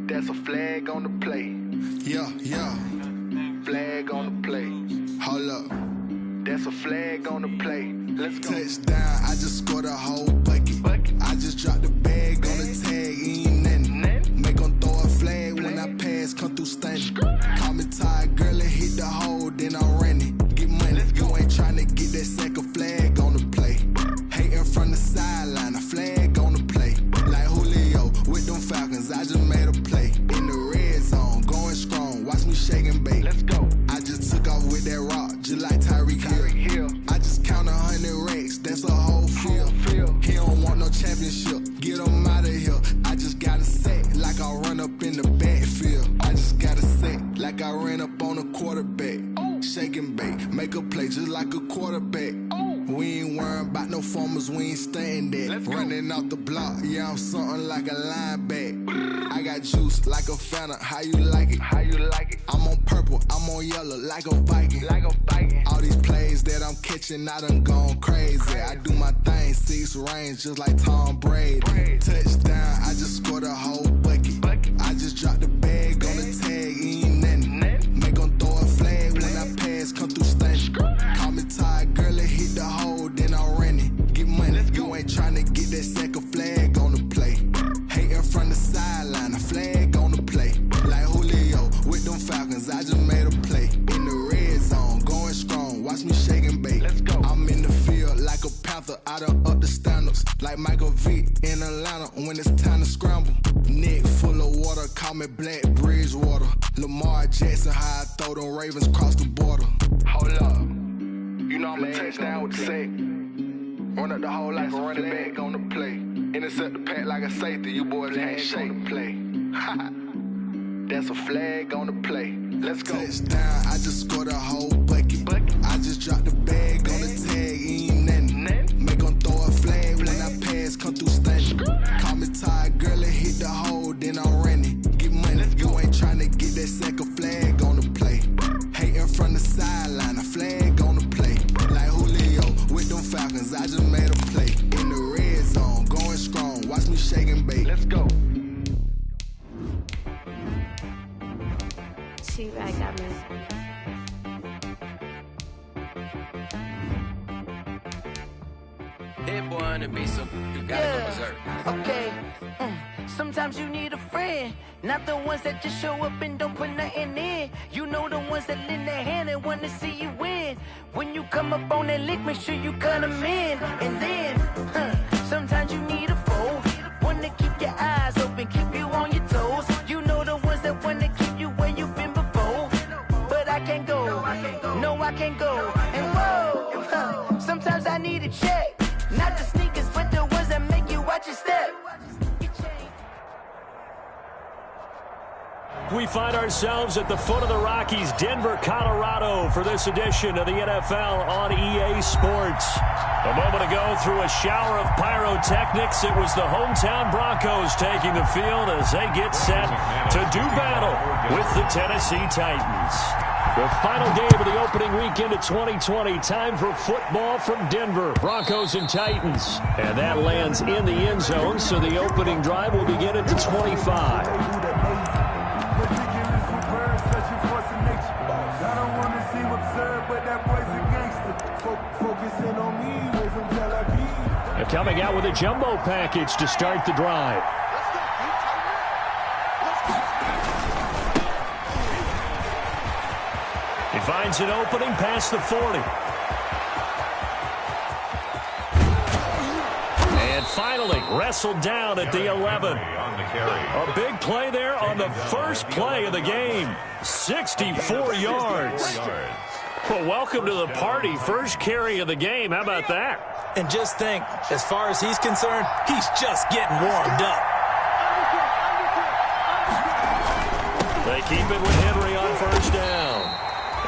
That's a flag on the play. Yeah. Flag on the play. Hold up. That's a flag on the play. Let's go. Touchdown, I just scored a whole bucket. I just dropped the bag on the tag, ain't nothing. Make them throw a flag when I pass, come through stunning. Call me tired, girl, and hit the hole, then I'm running. Get money, you ain't trying to get that second flag on the play. Hating from the sideline, a flag on the play. Like Julio with them Falcons, I just made a play. In the red zone, going strong, watch me shake and bake. Let's go. I just took off with that rock, just like Tyreek Hill. I just count 100 racks, that's a whole field. He don't want no championship, get him out of here. I just got a set, like I run up in the backfield. I just got a set, like I ran up on a quarterback. Shake and bake, make a play just like a quarterback. We ain't worrying about no formers, we ain't staying there. Running off the block, yeah, I'm something like a linebacker. I got juice like a Fanta, how you like it? How you like it? I'm on purple, I'm on yellow, like a Viking. Like a Viking. All these plays that I'm catching, I done gone crazy. I do my thing, 6 range, just like Tom Brady. Touchdown, I just scored a whole bucket. I just dropped the bag on the tag, ain't nothing. Make them throw a flag when I pass, come through stunning. Call me tired, girl, and hit the hole, then I'm running. Get money, you ain't trying to get that second flag on the play. Hating from the sideline, a flag on the play. Like Julio with them Falcons, I just made a play. In the red zone, going strong, watch me shake and bake. Let's go. I'm in the field like a Panther, I done up the standards. Like Michael Vick in Atlanta when it's time to scramble. Neck full of water, call me Black Bridgewater. Lamar Jackson, how I throw them Ravens cross the border. Hold up. You know I'm a touchdown with the sack. Run up the hole like a running back on the play. Intercept the pack like a safety, you boys can't shake the play. That's a flag on the play. Let's go. Touchdown, I just scored a whole bucket. I just dropped the bag on the tag, ain't nothing. Make them throw a flag when I pass, come through stunning. Call me tired, girl, and hit the hole, then I'm running. Get money, you ain't trying to get that second flag on the play. Hating from the sideline, a flag on the play. Like Julio with them Falcons, I just made a play. In the red zone, going strong, watch me shake and bake. Let's go. I got me. Hit boy on the beat, so you gotta go berserk. Okay. Sometimes you need a friend, not the ones that just show up and don't put nothing in. You know the ones that lend their hand and want to see you win. When you come up on that lick, make sure you cut them in. And then, sometimes you need a foe, one to keep your eyes open, keep you on your toes. You know the ones that want to keep you where you've been before. But I can't go, no I can't go. And whoa, sometimes I need a check, not the sneakers, but the ones that make you watch your step. We find ourselves at the foot of the Rockies, Denver, Colorado, for this edition of the NFL on EA Sports. A moment ago, through a shower of pyrotechnics, it was the hometown Broncos taking the field as they get set to do battle with the Tennessee Titans. The final game of the opening weekend of 2020. Time for football from Denver. Broncos and Titans. And that lands in the end zone, so the opening drive will begin at the 25. Coming out with a jumbo package to start the drive. He finds an opening past the 40. And finally wrestled down at the 11. A big play there on the first play of the game. 64 yards. Well, welcome to the party. First carry of the game. How about that? And just think, as far as he's concerned, he's just getting warmed up. They keep it with Henry on first down.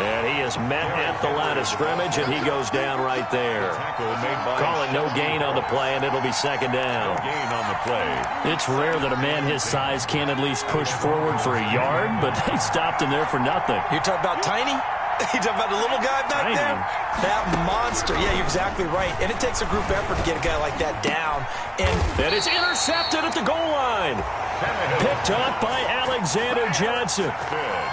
And he is met at the line of scrimmage, and he goes down right there. Calling no gain on the play, and it'll be second down. No gain on the play. It's rare that a man his size can't at least push forward for a yard, but they stopped him there for nothing. You're talking about tiny? You talking about the little guy back Tiny. there? That monster. Yeah, you're exactly right. And it takes a group effort to get a guy like that down. And it's intercepted at the goal line. Picked up by Alex Alexander Johnson.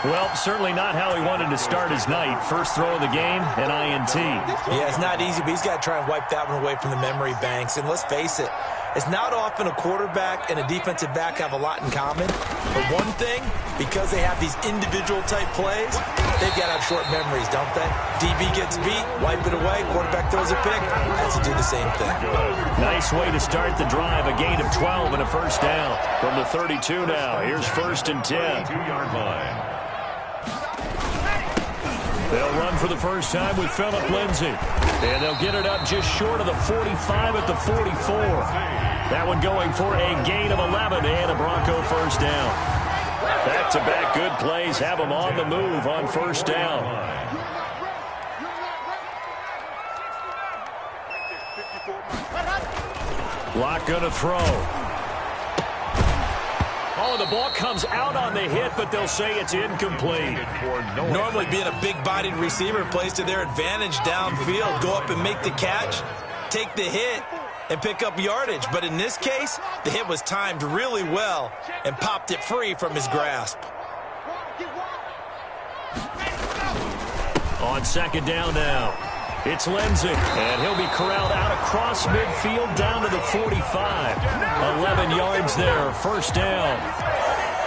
Well, certainly not how he wanted to start his night. First throw of the game, an INT. Yeah, it's not easy, but he's got to try and wipe that one away from the memory banks. And let's face it, it's not often a quarterback and a defensive back have a lot in common. But one thing, because they have these individual type plays, they've got to have short memories, don't they? DB gets beat, wipe it away, quarterback throws a pick, has to do the same thing. Nice way to start the drive, a gain of 12 and a first down. From the 32 now, here's 1st and 10. 2-yard line. They'll run for the first time with Phillip Lindsay. And they'll get it up just short of the 45 at the 44. That one going for a gain of 11 and a Bronco first down. Back-to-back good plays have them on the move on first down. Locke gonna throw. Oh, the ball comes out on the hit, but they'll say it's incomplete. Normally being a big-bodied receiver plays to their advantage downfield. Go up and make the catch, take the hit, and pick up yardage. But in this case, the hit was timed really well and popped it free from his grasp. On second down now, it's Lindsay, and he'll be corralled out across midfield down to the 45. 11 yards there, first down.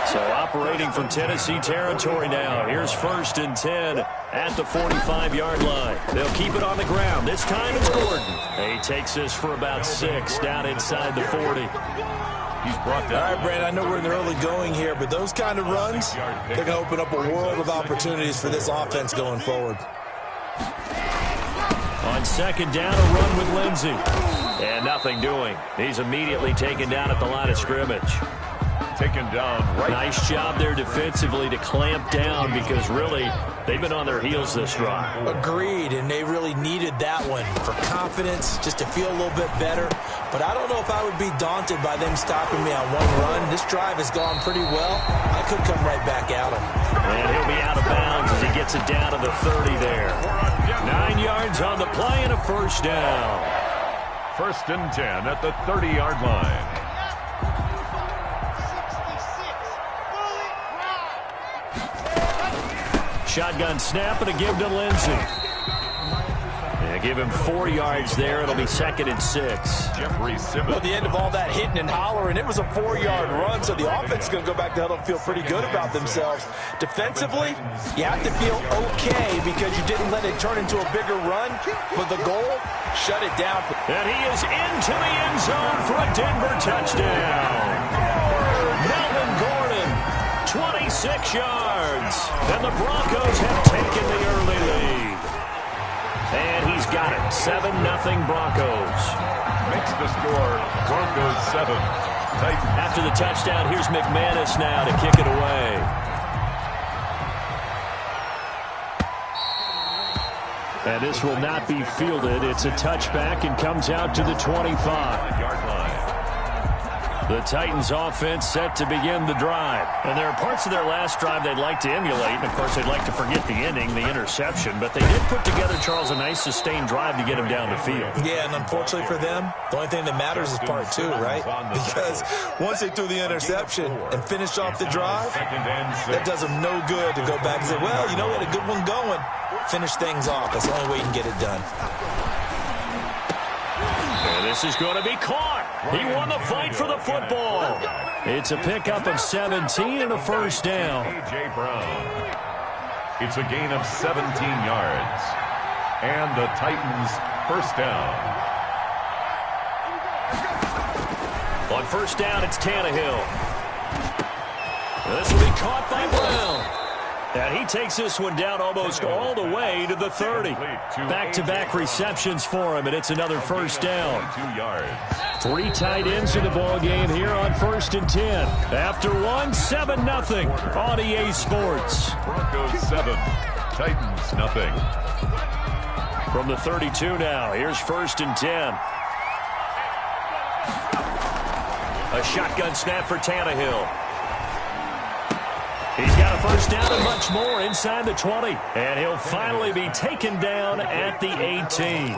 So operating from Tennessee territory now. Here's 1st and 10 at the 45-yard line. They'll keep it on the ground. This time it's Gordon. He takes this for about 6 down inside the 40. He's brought down. All right, Brad, I know we're in the early going here, but those kind of runs, they're going to open up a world of opportunities for this offense going forward. On second down, a run with Lindsay. And nothing doing. He's immediately taken down at the line of scrimmage. Taken down right. Nice job there defensively to clamp down because really they've been on their heels this drive. Agreed, and they really needed that one for confidence, just to feel a little bit better. But I don't know if I would be daunted by them stopping me on one run. This drive has gone pretty well. I could come right back at him. And he'll be out of bounds as he gets it down to the 30 there. 9 yards on the play and a first down. 1st and 10 at the 30-yard line. Shotgun snap and a give to Lindsay. Yeah, give him 4 yards there. It'll be 2nd and 6. Jeffrey Simmons. Well, at the end of all that hitting and hollering, it was a 4-yard run, so the offense is going to go back to huddle and feel pretty good about themselves. Defensively, you have to feel okay because you didn't let it turn into a bigger run, but the goal, shut it down. And he is into the end zone for a Denver touchdown. Melvin Gordon, 26 yards. And the Broncos have taken the early lead. And he's got it. 7-0 Broncos. Makes the score Broncos 7. Titans. After the touchdown, here's McManus now to kick it away. And this will not be fielded. It's a touchback and comes out to the 25-yard line. The Titans offense set to begin the drive. And there are parts of their last drive they'd like to emulate. And, of course, they'd like to forget the ending, the interception. But they did put together, Charles, a nice sustained drive to get him down the field. Yeah, and unfortunately for them, the only thing that matters is part 2, right? Because once they threw the interception and finished off the drive, that does them no good to go back and say, well, you know, we had a good one going. Finish things off. That's the only way you can get it done. And this is going to be caught. He won the fight for the football. It's a pickup of 17 and a first down. A.J. Brown. It's a gain of 17 yards. And the Titans first down. On first down, it's Tannehill. This will be caught by Brown. And he takes this one down almost all the way to the 30. Back-to-back receptions for him, and it's another first down. 2 yards. 3 tight ends in the ball game here on 1st and 10. After one, 7-0 on EA Sports. Broncos 7, Titans nothing. From the 32 now, here's 1st and 10. A shotgun snap for Tannehill. He's got a first down and much more inside the 20. And he'll finally be taken down at the 18.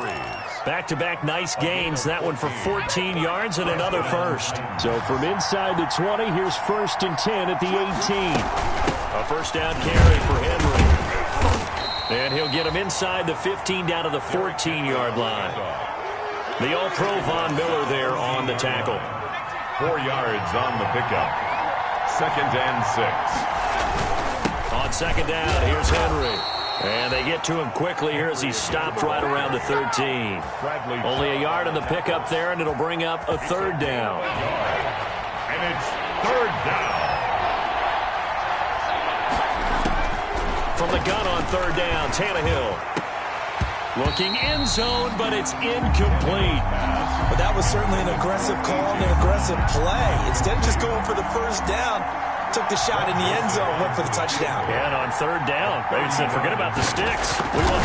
Back-to-back nice gains. That one for 14 yards and another first. So from inside the 20, here's 1st and 10 at the 18. A first down carry for Henry. And he'll get him inside the 15 down to the 14-yard line. The All-Pro Von Miller there on the tackle. 4 yards on the pickup. 2nd and 6. On 2nd down, here's Henry. And they get to him quickly here as he's stopped right around the 13. Only a yard on the pickup there, and it'll bring up a 3rd down. And it's 3rd down. From the gun on 3rd down, Tannehill. Looking end zone, but it's incomplete. But that was certainly an aggressive call and an aggressive play. Instead of just going for the first down, took the shot in the end zone, went for the touchdown. And on 3rd down, they said, forget about the sticks. We want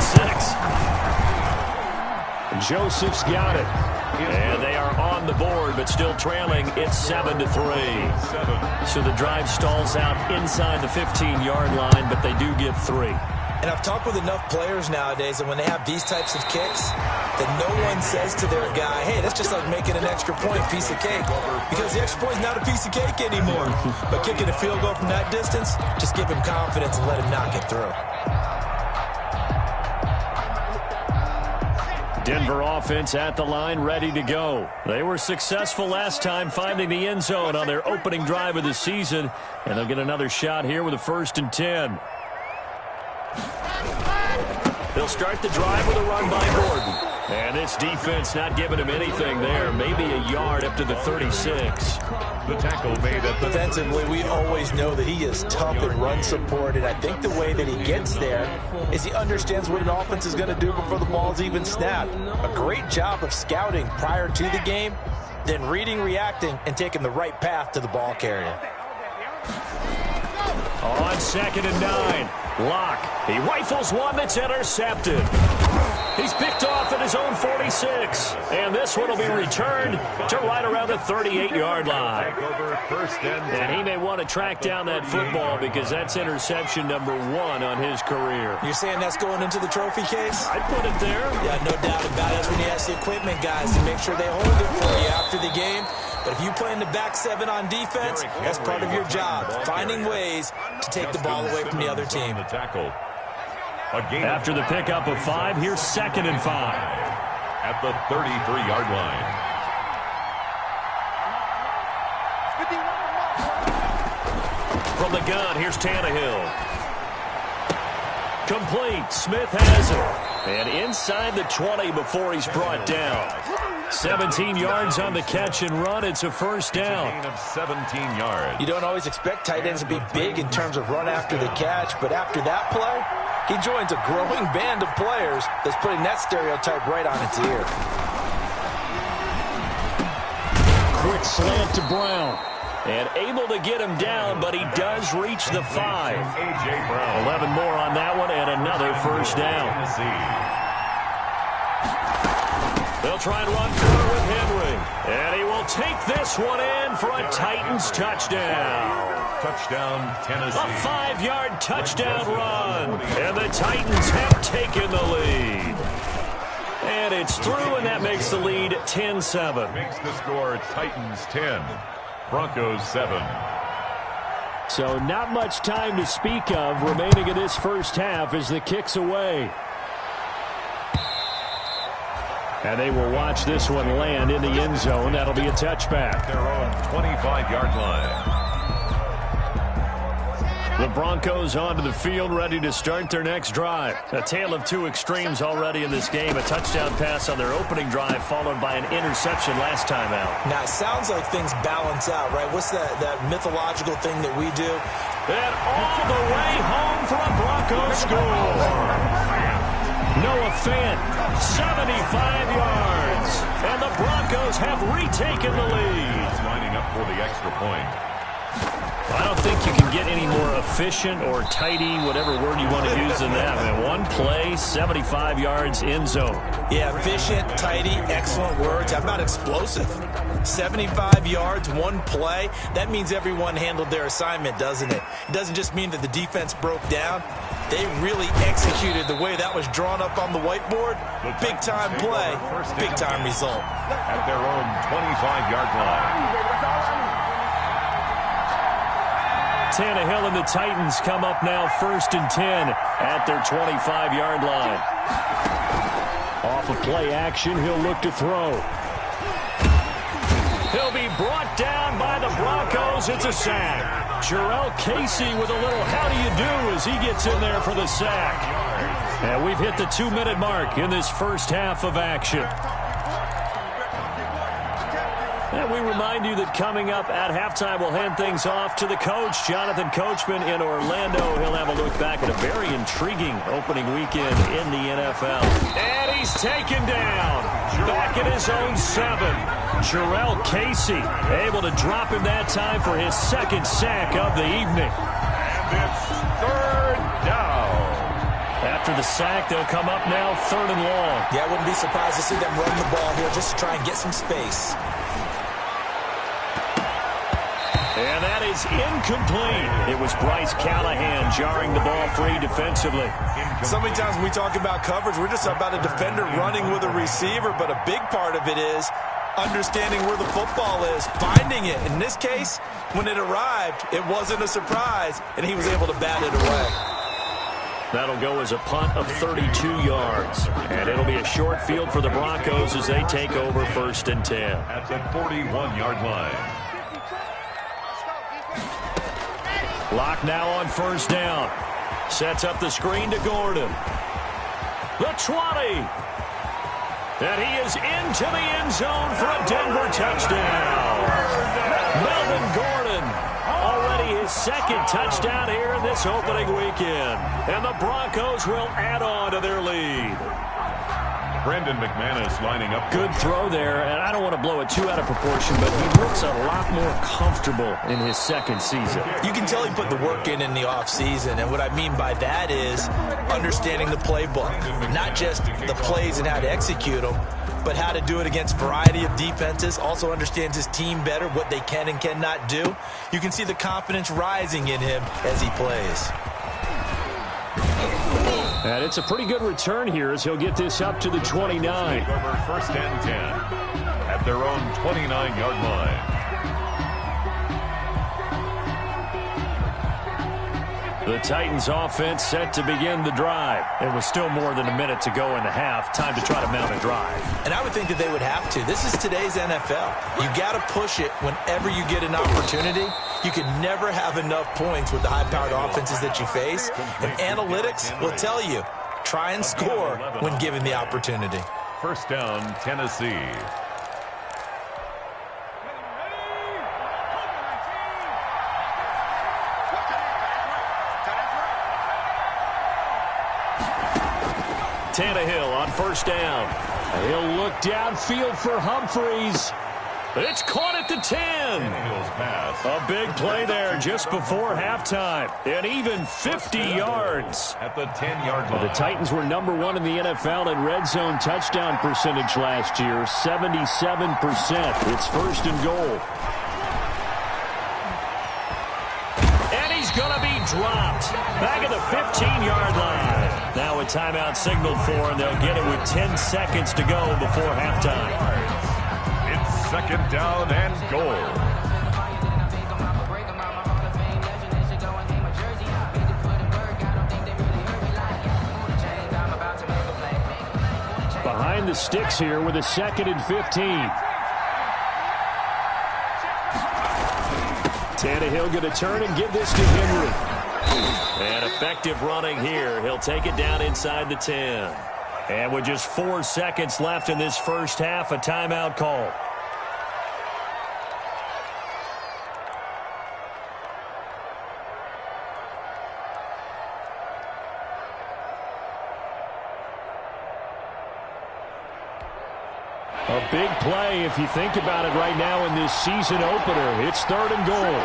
6. Joseph's got it. And they are on the board, but still trailing. It's 7-3. So the drive stalls out inside the 15-yard line, but they do get 3. And I've talked with enough players nowadays that when they have these types of kicks, that no one says to their guy, hey, that's just like making an extra point, piece of cake. Because the extra point is not a piece of cake anymore. But kicking a field goal from that distance, just give him confidence and let him knock it through. Denver offense at the line, ready to go. They were successful last time finding the end zone on their opening drive of the season. And they'll get another shot here with a 1st and 10. They'll start the drive with a run by Gordon. And this defense not giving him anything there. Maybe a yard up to the 36. The tackle made at the defensively, we always know that he is tough in run support, and I think the way that he gets there is he understands what an offense is going to do before the ball's even snapped. A great job of scouting prior to the game, then reading, reacting, and taking the right path to the ball carrier. On 2nd and 9. Locke. He rifles one that's intercepted. He's picked off at his own 46. And this one will be returned to right around the 38-yard line. And he may want to track down that football because that's interception number 1 on his career. You're saying that's going into the trophy case? I'd put it there. Yeah, no doubt about it. That's when you ask the equipment guys to make sure they hold it for you after the game. But if you play in the back 7 on defense, that's part of your job, finding ways to take the ball away from the other team. After the pickup of 5, here's 2nd and 5. At the 33-yard line. From the gun, here's Tannehill. Complete. Smith has it. And inside the 20 before he's brought down. 17 yards on the catch and run. It's a 1st down. Gain of 17 yards. You don't always expect tight ends to be big in terms of run after the catch, but after that play, he joins a growing band of players that's putting that stereotype right on its ear. Quick slant to Brown. And able to get him down, but he does reach the 5. A.J. Brown. 11 more on that one, and another 1st down. They'll try and run forward with Henry. And he will take this one in for a Titans touchdown. Touchdown, Tennessee. A 5-yard touchdown run. And the Titans have taken the lead. And it's through, and that makes the lead 10-7. Makes the score Titans 10. Broncos 7. So not much time to speak of remaining in this first half as the kick's away. And they will watch this one land in the end zone. That'll be a touchback. Their own 25-yard line. The Broncos onto the field, ready to start their next drive. A tale of 2 extremes already in this game. A touchdown pass on their opening drive, followed by an interception last time out. Now, it sounds like things balance out, right? What's that mythological thing that we do? And all the way home for a Broncos score. Noah Fant, 75 yards. And the Broncos have retaken the lead. Lining up for the extra point. I don't think you can get any more efficient or tidy, whatever word you want to use than that. Man, one play, 75 yards, end zone. Yeah, efficient, tidy, excellent words. How about explosive? 75 yards, one play. That means everyone handled their assignment, doesn't it? It doesn't just mean that the defense broke down. They really executed the way that was drawn up on the whiteboard. Big-time play, big-time result. At their own 25-yard line. Tannehill and the Titans come up now 1st and 10 at their 25-yard line. Off of play action, he'll look to throw. He'll be brought down by the Broncos. It's a sack. Jarrell Casey with a little how do you do as he gets in there for the sack. And we've hit the 2-minute mark in this first half of action. And we remind you that coming up at halftime, we'll hand things off to the coach, Jonathan Coachman in Orlando. He'll have a look back at a very intriguing opening weekend in the NFL. And he's taken down. Back at his own 7. Jarrell Casey able to drop him that time for his 2nd sack of the evening. And it's 3rd down. After the sack, they'll come up now 3rd and long. Yeah, I wouldn't be surprised to see them run the ball here just to try and get some space. And that is incomplete. It was Bryce Callahan jarring the ball free defensively. So many times when we talk about coverage, we're just about a defender running with a receiver, but a big part of it is understanding where the football is, finding it. In this case, when it arrived, it wasn't a surprise, and he was able to bat it away. That'll go as a punt of 32 yards. And it'll be a short field for the Broncos as they take over 1st and 10. At the 41-yard line. Lock now on 1st down. Sets up the screen to Gordon. The 20. And he is into the end zone for a Denver touchdown. Melvin Gordon, already his 2nd touchdown here in this opening weekend. And the Broncos will add on to their lead. Brendan McManus lining up. Good throw there, and I don't want to blow it too out of proportion, but he looks a lot more comfortable in his 2nd season. You can tell he put the work in the offseason, and what I mean by that is understanding the playbook. Not just the plays and how to execute them, but how to do it against a variety of defenses. Also understands his team better, what they can and cannot do. You can see the confidence rising in him as he plays. And it's a pretty good return here as he'll get this up to the 29. Over 1st and 10 at their own 29-yard line. The Titans offense set to begin the drive. It was still more than a minute to go in the half. Time to try to mount a drive. And I would think that they would have to. This is today's NFL. You got to push it whenever you get an opportunity. You can never have enough points with the high-powered offenses that you face. And analytics will tell you, try and score when given the opportunity. 1st down, Tennessee. Tannehill on 1st down. He'll look downfield for Humphreys. It's caught at the 10. Tannehill's pass. A big play there just before halftime. And even 50 yards. At the 10-yard line. The Titans were number 1 in the NFL in red zone touchdown percentage last year, 77%. It's 1st and goal. And he's going to be dropped. Back at the 15-yard line. Now a timeout signaled for, and they'll get it with 10 seconds to go before halftime. It's 2nd down and goal. Behind the sticks here with a 2nd and 15. Tannehill going to turn and give this to Henry. And effective running here. He'll take it down inside the 10. And with just 4 seconds left in this first half, a timeout call. A big play if you think about it right now in this season opener. It's 3rd and goal.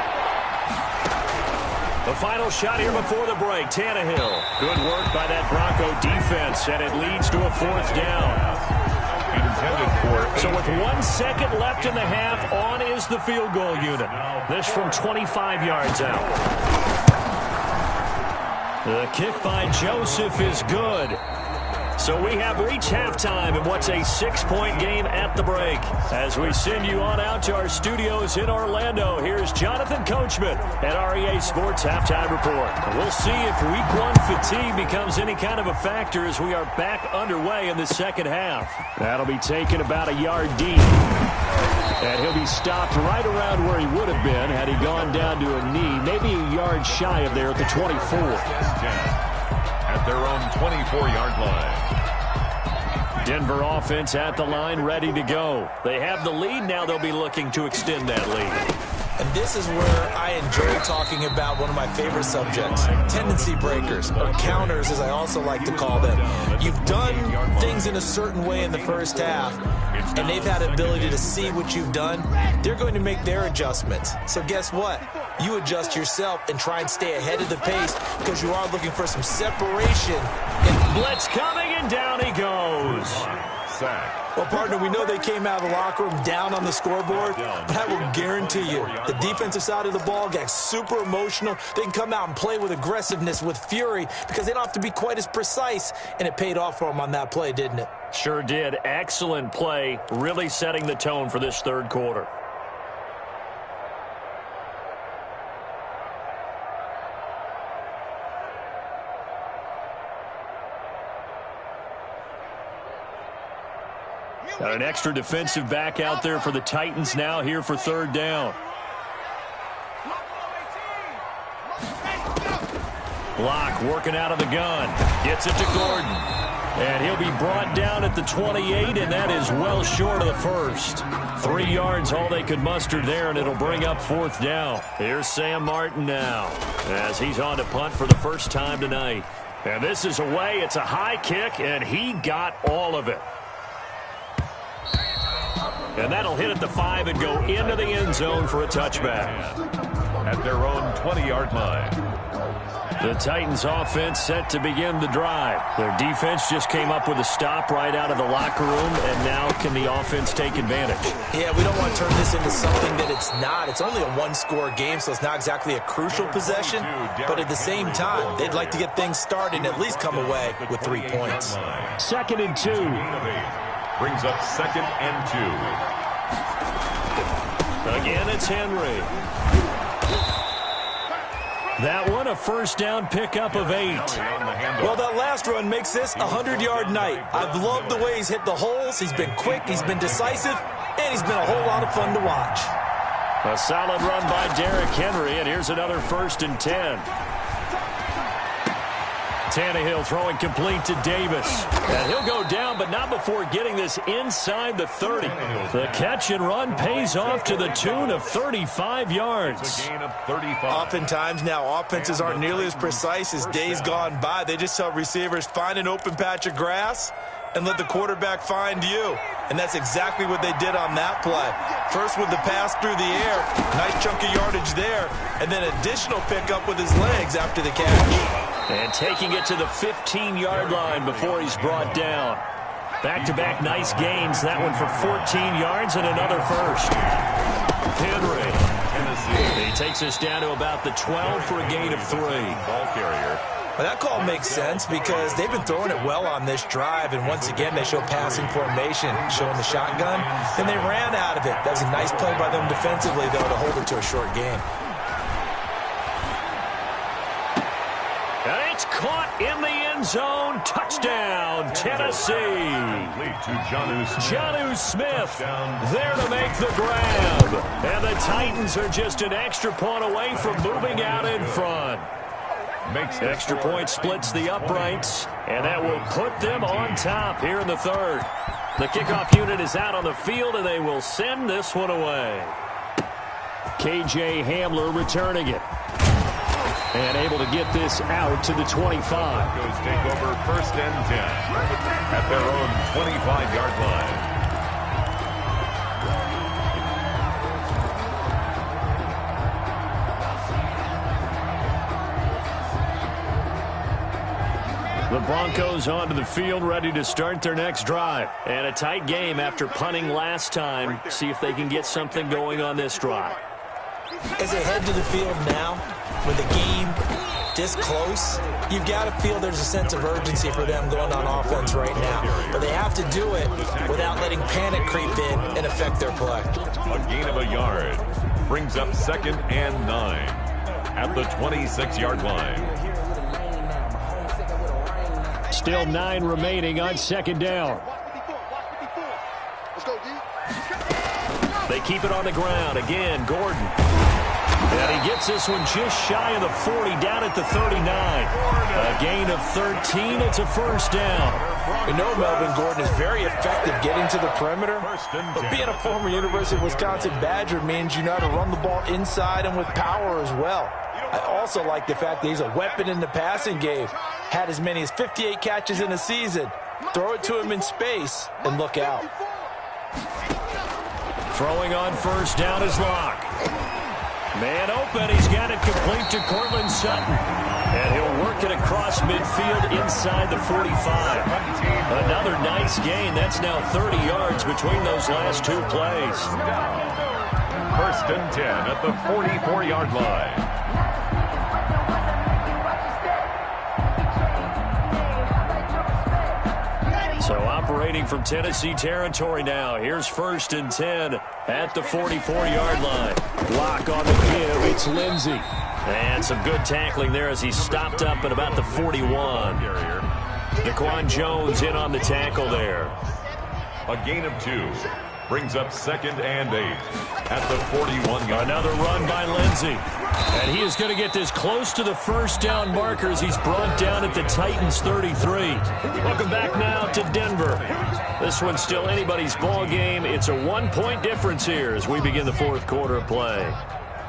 The final shot here before the break, Tannehill. Good work by that Bronco defense, and it leads to a 4th down. So with 1 second left in the half, on is the field goal unit. This from 25 yards out. The kick by Joseph is good. So we have reached halftime in what's a 6-point game at the break. As we send you on out to our studios in Orlando, here's Jonathan Coachman at REA Sports Halftime Report. We'll see if Week 1 fatigue becomes any kind of a factor as we are back underway in the second half. That'll be taken about a yard deep. And he'll be stopped right around where he would have been had he gone down to a knee, maybe a yard shy of there at the 24. At their own 24-yard line. Denver offense at the line, ready to go. They have the lead. Now they'll be looking to extend that lead. And this is where I enjoy talking about one of my favorite subjects, tendency breakers, or counters, as I also like to call them. You've done things in a certain way in the first half, and they've had the ability to see what you've done. They're going to make their adjustments. So guess what? You adjust yourself and try and stay ahead of the pace because you are looking for some separation. Blitz coming, and down he goes. Sack. Well, partner, we know they came out of the locker room down on the scoreboard, but I will guarantee you the defensive side of the ball got super emotional. They can come out and play with aggressiveness, with fury, because they don't have to be quite as precise, and it paid off for them on that play, didn't it? Sure did. Excellent play, really setting the tone for this third quarter. Got an extra defensive back out there for the Titans now here for third down. Block working out of the gun. Gets it to Gordon. And he'll be brought down at the 28, and that is well short of the first. 3 yards all they could muster there, and it'll bring up fourth down. Here's Sam Martin now as he's on to punt for the first time tonight. And this is away. It's a high kick, and he got all of it. And that'll hit at the 5 and go into the end zone for a touchback. At their own 20-yard line. The Titans offense set to begin the drive. Their defense just came up with a stop right out of the locker room, and now can the offense take advantage? Yeah, we don't want to turn this into something that it's not. It's only a one-score game, so it's not exactly a crucial possession. But at the same time, they'd like to get things started and at least come away with 3 points. 2nd and 2. Brings up 2nd and 2. Again, it's Henry. That one a first down pickup of 8. Well, that last run makes this a 100-yard night. I've loved the way he's hit the holes. He's been quick, he's been decisive, and he's been a whole lot of fun to watch. A solid run by Derrick Henry, and here's another 1st and 10. Tannehill throwing complete to Davis. And he'll go down, but not before getting this inside the 30. The catch and run pays off to the tune of 35 yards. Oftentimes now, offenses aren't nearly as precise as days gone by. They just tell receivers, find an open patch of grass and let the quarterback find you. And that's exactly what they did on that play. First with the pass through the air, nice chunk of yardage there, and then additional pickup with his legs after the catch. And taking it to the 15-yard line before he's brought down. Back-to-back nice gains. That one for 14 yards and another first. Henry. He takes us down to about the 12 for a gain of 3. Ball carrier. Well, that call makes sense because they've been throwing it well on this drive, and once again they show passing formation, showing the shotgun. Then they ran out of it. That was a nice play by them defensively, though, to hold it to a short game. And it's caught in the end zone. Touchdown, Tennessee. Jonnu Smith there to make the grab. And the Titans are just an extra point away from moving out in front. Extra point splits the uprights, and that will put them on top here in the third. The kickoff unit is out on the field, and they will send this one away. KJ Hamler returning it. And able to get this out to the 25. Goes take over 1st and 10 at their own 25-yard line. The Broncos onto the field, ready to start their next drive. And a tight game after punting last time. See if they can get something going on this drive. As they head to the field now, with the game this close, you've got to feel there's a sense of urgency for them going on offense right now. But they have to do it without letting panic creep in and affect their play. A gain of a yard brings up 2nd and 9 at the 26-yard line. Still 9 remaining on 2nd down. They keep it on the ground. Again, Gordon. And he gets this one just shy of the 40, down at the 39. A gain of 13. It's a first down. We know Melvin Gordon is very effective getting to the perimeter, but being a former University of Wisconsin Badger means you know how to run the ball inside and with power as well. I also like the fact that he's a weapon in the passing game. Had as many as 58 catches in a season. Throw it to him in space and look out. Throwing on first down is Locke. Man open, he's got it complete to Cortland Sutton. And he'll work it across midfield inside the 45. Another nice gain. That's now 30 yards between those last 2 plays. 1st and 10 at the 44-yard line. So operating from Tennessee territory now. Here's 1st and 10 at the 44-yard line. Block on the give. It's Lindsey. And some good tackling there as he stopped up at about the 41. Daquan Jones in on the tackle there. A gain of 2 brings up 2nd and 8 at the 41-yard. Another run by Lindsey. And he is going to get this close to the first down markers. He's brought down at the Titans 33. Welcome back now to Denver. This one's still anybody's ball game. It's a 1-point difference here as we begin the 4th quarter of play.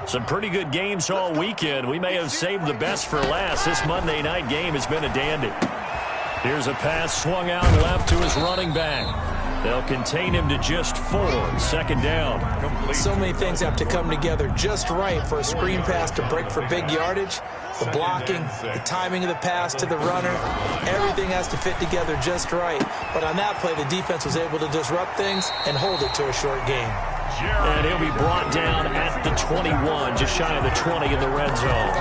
Some pretty good games all weekend. We may have saved the best for last. This Monday night game has been a dandy. Here's a pass swung out left to his running back. They'll contain him to just 4. 2nd down. So many things have to come together just right for a screen pass to break for big yardage. The blocking, the timing of the pass to the runner, everything has to fit together just right. But on that play, the defense was able to disrupt things and hold it to a short game. And he'll be brought down at the 21, just shy of the 20 in the red zone.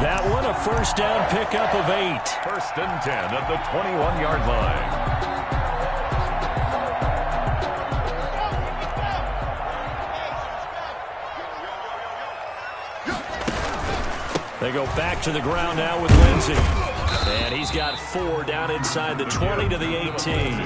That one, a first down pickup of 8. 1st and 10 at the 21-yard line. They go back to the ground now with Lindsey. And he's got 4 down inside the 20 to the 18.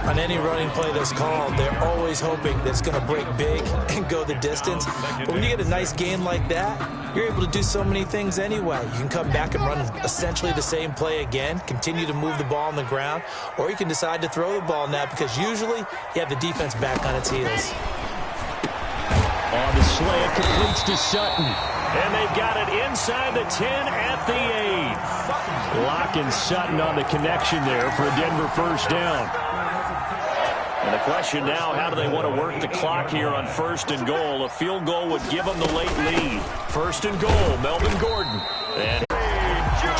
On any running play that's called, they're always hoping that it's going to break big and go the distance. But when you get a nice gain like that, you're able to do so many things anyway. You can come back and run essentially the same play again, continue to move the ball on the ground, or you can decide to throw the ball now because usually you have the defense back on its heels. On the slant, completes to Sutton. And they've got it inside the 10 at the 8. Locke and Sutton on the connection there for a Denver first down. And the question now, how do they want to work the clock here on 1st and goal? A field goal would give them the late lead. 1st and goal, Melvin Gordon. And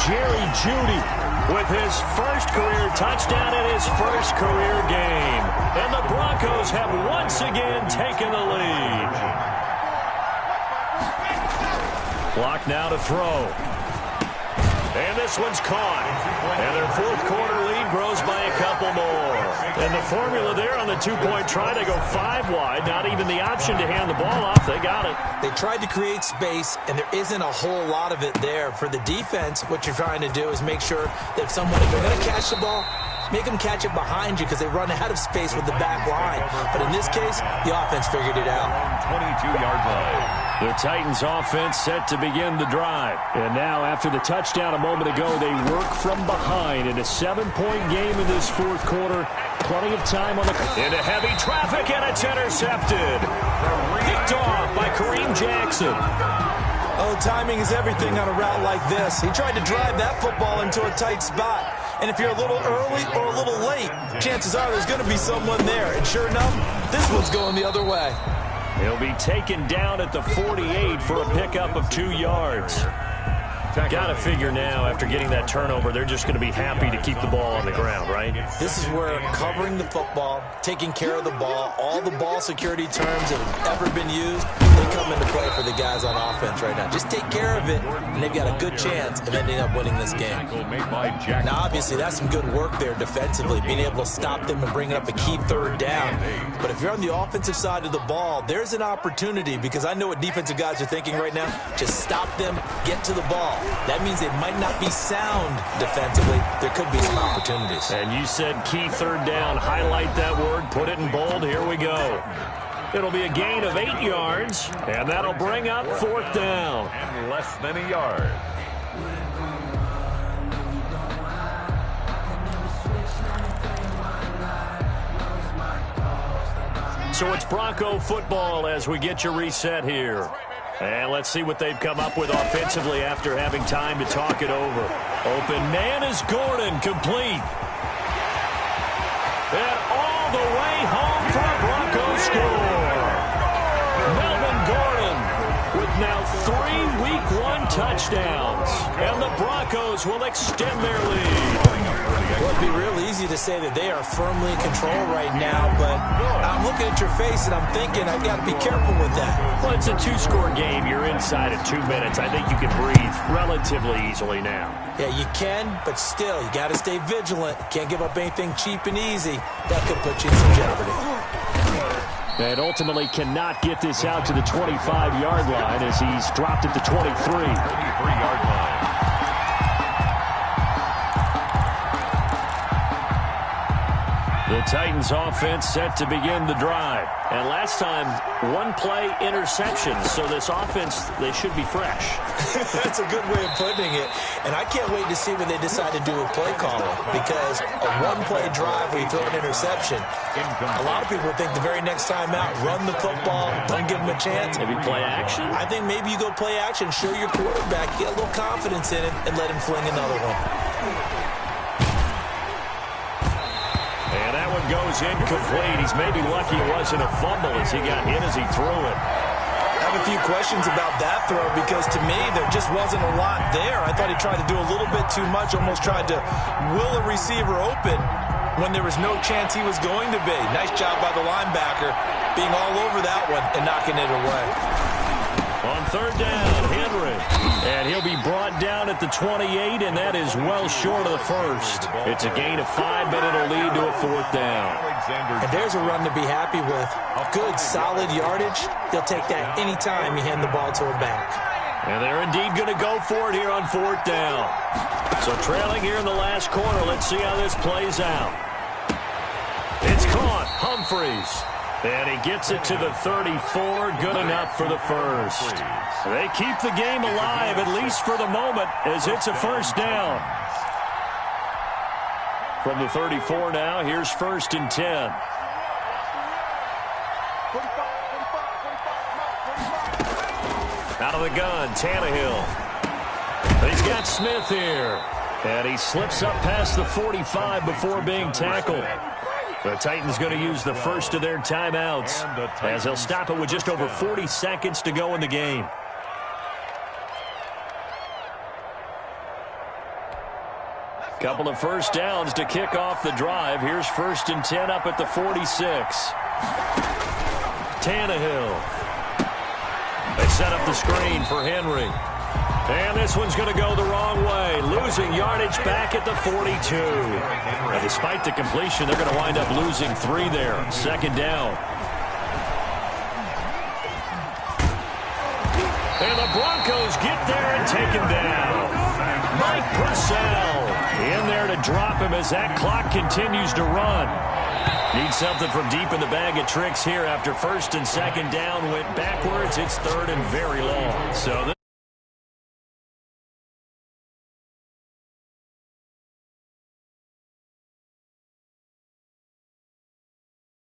Jerry Jeudy with his first career touchdown in his first career game. And the Broncos have once again taken the lead. Clock now to throw. And this one's caught. And their 4th quarter lead grows by a couple more. And the formula there on the 2-point try, they go 5 wide. Not even the option to hand the ball off. They got it. They tried to create space, and there isn't a whole lot of it there. For the defense, what you're trying to do is make sure that if they're going to catch the ball, make them catch it behind you because they run out of space with the back line. But in this case, the offense figured it out. 22-yard line. The Titans offense set to begin the drive. And now after the touchdown a moment ago, they work from behind in a 7-point game in this 4th quarter. Plenty of time on the... Into heavy traffic, and it's intercepted. Picked off by Kareem Jackson. Oh, timing is everything on a route like this. He tried to drive that football into a tight spot. And if you're a little early or a little late, chances are there's going to be someone there. And sure enough, this one's going the other way. He'll be taken down at the 48 for a pickup of 2 yards. Got to figure now, after getting that turnover, they're just going to be happy to keep the ball on the ground, right? This is where covering the football, taking care of the ball, all the ball security terms that have ever been used, they really come into play for the guys on offense right now. Just take care of it, and they've got a good chance of ending up winning this game. Now, obviously, that's some good work there defensively, being able to stop them and bring up a key third down. But if you're on the offensive side of the ball, there's an opportunity, because I know what defensive guys are thinking right now. Just stop them, get to the ball. That means they might not be sound defensively. There could be some opportunities. And you said key third down. Highlight that word. Put it in bold. Here we go. It'll be a gain of 8 yards, and that'll bring up 4th down. And less than a yard. So it's Bronco football as we get you reset here. And let's see what they've come up with offensively after having time to talk it over. Open man is Gordon, complete. And all the way home for a Bronco score. Melvin Gordon with now 3 Week 1 touchdowns. And the Broncos will extend their lead. Well, it'd be real easy to say that they are firmly in control right now, but I'm looking at your face and I'm thinking I've got to be careful with that. Well, it's a 2-score game. You're inside of 2 minutes. I think you can breathe relatively easily now. Yeah, you can, but still, you got to stay vigilant. Can't give up anything cheap and easy. That could put you in some jeopardy. And ultimately cannot get this out to the 25-yard line as he's dropped at the 23. 33-yard line. The Titans offense set to begin the drive. And last time, 1-play interception. So this offense, they should be fresh. That's a good way of putting it. And I can't wait to see when they decide to do a play calling, because a 1-play drive where you throw an interception, a lot of people think the very next time out, run the football, don't give them a chance. Maybe play action? I think maybe you go play action, show your quarterback, get a little confidence in it, and let him fling another one. And that one goes incomplete. He's maybe lucky it wasn't a fumble as he got hit as he threw it. I have a few questions about that throw, because to me there just wasn't a lot there. I thought he tried to do a little bit too much, almost tried to will a receiver open when there was no chance he was going to be. Nice job by the linebacker being all over that one and knocking it away. On 3rd down, Henry. And he'll be brought down at the 28, and that is well short of the first. It's a gain of 5, but it'll lead to a 4th down. And there's a run to be happy with. Good, solid yardage. He'll take that anytime you hand the ball to him back. And they're indeed going to go for it here on 4th down. So trailing here in the last quarter, let's see how this plays out. It's caught. Humphreys. And he gets it to the 34. Good enough for the first. They keep the game alive, at least for the moment, as it's a 1st down. From the 34 now, here's 1st and 10. Out of the gun, Tannehill. He's got Smith here. And he slips up past the 45 before being tackled. The Titans going to use the first of their timeouts as they'll stop it with just over 40 seconds to go in the game. Couple of 1st downs to kick off the drive. Here's 1st and 10 up at the 46. Tannehill. They set up the screen for Henry. And this one's going to go the wrong way. Losing yardage back at the 42. And despite the completion, they're going to wind up losing 3 there. 2nd down. And the Broncos get there and take him down. Mike Purcell in there to drop him as that clock continues to run. Need something from deep in the bag of tricks here after 1st and 2nd down went backwards. It's 3rd and very long. So